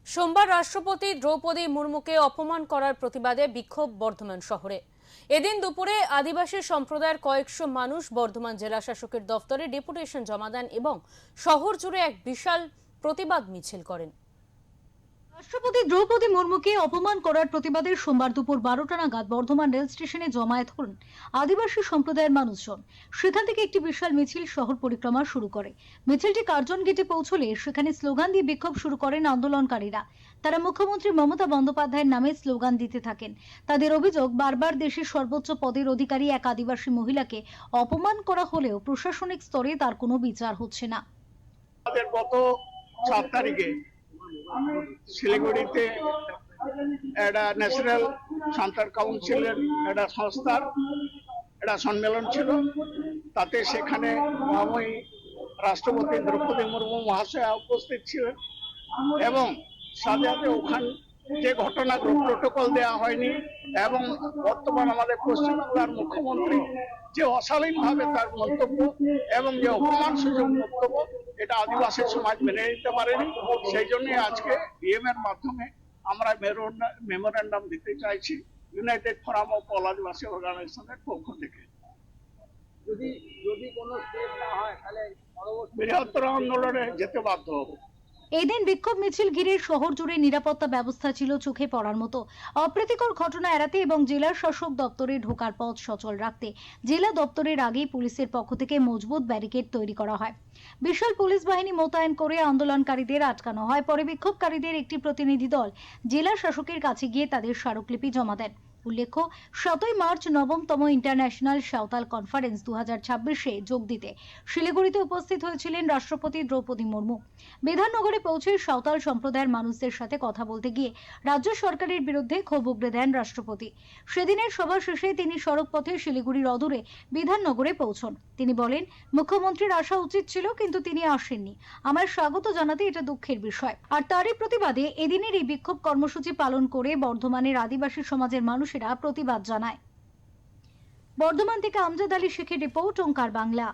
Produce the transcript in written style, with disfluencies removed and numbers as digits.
সোমবার রাষ্ট্রপতি দ্রৌপদী মুর্মুকে অপমান করার প্রতিবাদে বিক্ষোভ বর্ধমান শহরে। এদিন দুপুরে আদিবাসী সম্প্রদায়ের কয়েকশো মানুষ বর্ধমান জেলা শাসকের দফতরে ডেপুটেশন জমা দেন এবং শহর জুড়ে এক বিশাল প্রতিবাদ মিছিল করেন। রাষ্ট্রপতি দ্রৌপদী মুর্মুকে অপমান করার প্রতিবাদে সোমবার দুপুর 12টা নাগাদ বর্ধমান রেল স্টেশনে জমায়েত হন আদিবাসী সম্প্রদায়ের মানুষজন। সেখান থেকে একটি বিশাল মিছিল শহর পরিক্রমা শুরু করে। মিছিলটি কার্জন গেটে পৌঁছলে সেখানে স্লোগান দিয়ে বিক্ষোভ শুরু করেন আন্দোলনকারীরা। তারা মুখ্যমন্ত্রী মমতা বন্দ্যোপাধ্যায়ের নামে স্লোগান দিতে থাকেন। তাদের অভিযোগ, বারবার দেশের সর্বোচ্চ পদের অধিকারী এক আদিবাসী মহিলাকে অপমান করা হলেও প্রশাসনিক স্তরে তার কোনো বিচার হচ্ছে না। গত 7 তারিখে শিলিগুড়িতে একটা ন্যাশনাল সাঁতার কাউন্সিলের একটা সংস্থার একটা সম্মেলন ছিল। তাতে সেখানে মহাময়ী রাষ্ট্রপতি দ্রৌপদী মুর্মু মহাশয়া উপস্থিত ছিলেন এবং সাথে সাথে ওখানে যে ঘটনা প্রোটোকল দেওয়া হয়নি এবং বর্তমান আমাদের পশ্চিমবাংলার মুখ্যমন্ত্রী যে অশালীনভাবে তার মন্তব্য এবং যে অপমান সূচক বক্তব্য, এটা আদিবাসী সমাজ মেনে নিতে পারেনি। সেই জন্য আজকে ডিএম এর মাধ্যমে আমরা মেমোরেন্ডাম দিতে চাইছি ইউনাইটেড ফোরাম অফ অল আদিবাসী অর্গানাইজেশনের পক্ষ থেকে। যদি কোনো স্টেপ না হয় তাহলে বৃহত্তর আন্দোলনে যেতে বাধ্য হবে। এই দিন বিক্ষোভ মিছিল ঘিরে শহর জুড়ে নিরাপত্তা ব্যবস্থা ছিল চোখে পড়ার মতো। অপ্রীতিকর ঘটনা এড়াতে এবং জেলা শাসক দপ্তরে ঢোকার পথ সচল রাখতে জেলা দপ্তরের আগেই পুলিশের পক্ষ থেকে মজবুত ব্যারিকেড তৈরি করা হয়। বিশাল পুলিশ বাহিনী মোতায়েন করে আন্দোলনকারীদের আটকানো হয়। পরে বিক্ষোভকারীদের একটি প্রতিনিধি দল জেলা শাসকের কাছে গিয়ে তাদের স্মারকলিপি জমা দেন। উল্লেখ্য, 7ই মার্চ 9তম ইন্টারন্যাশনাল সাঁওতাল কনফারেন্স 2026-এ যোগ দিতে শিলিগুড়িতে উপস্থিত হয়েছিলেন রাষ্ট্রপতি দ্রৌপদী মুর্মু। বিধাননগরে পৌঁছে সাঁওতাল সম্প্রদায়ের মানুষদের সাথে কথা বলতে গিয়ে রাজ্য সরকারের বিরুদ্ধে ক্ষোভ উগরে দেন রাষ্ট্রপতি। সেদিনের সভা শেষে তিনি সড়ক পথে শিলিগুড়ির অদূরে বিধাননগরে পৌঁছন। তিনি বলেন, মুখ্যমন্ত্রীর আসা উচিত ছিল, কিন্তু তিনি আসেননি। আমার স্বাগত জানাতে এটা দুঃখের বিষয়। আর তারই প্রতিবাদে এদিনের এই বিক্ষোভ কর্মসূচি পালন করে বর্ধমানের আদিবাসী সমাজের মানুষেরা প্রতিবাদ জানায়। বর্ধমান থেকে আমজাদ আলী শেখের রিপোর্ট, ওঙ্কার বাংলা।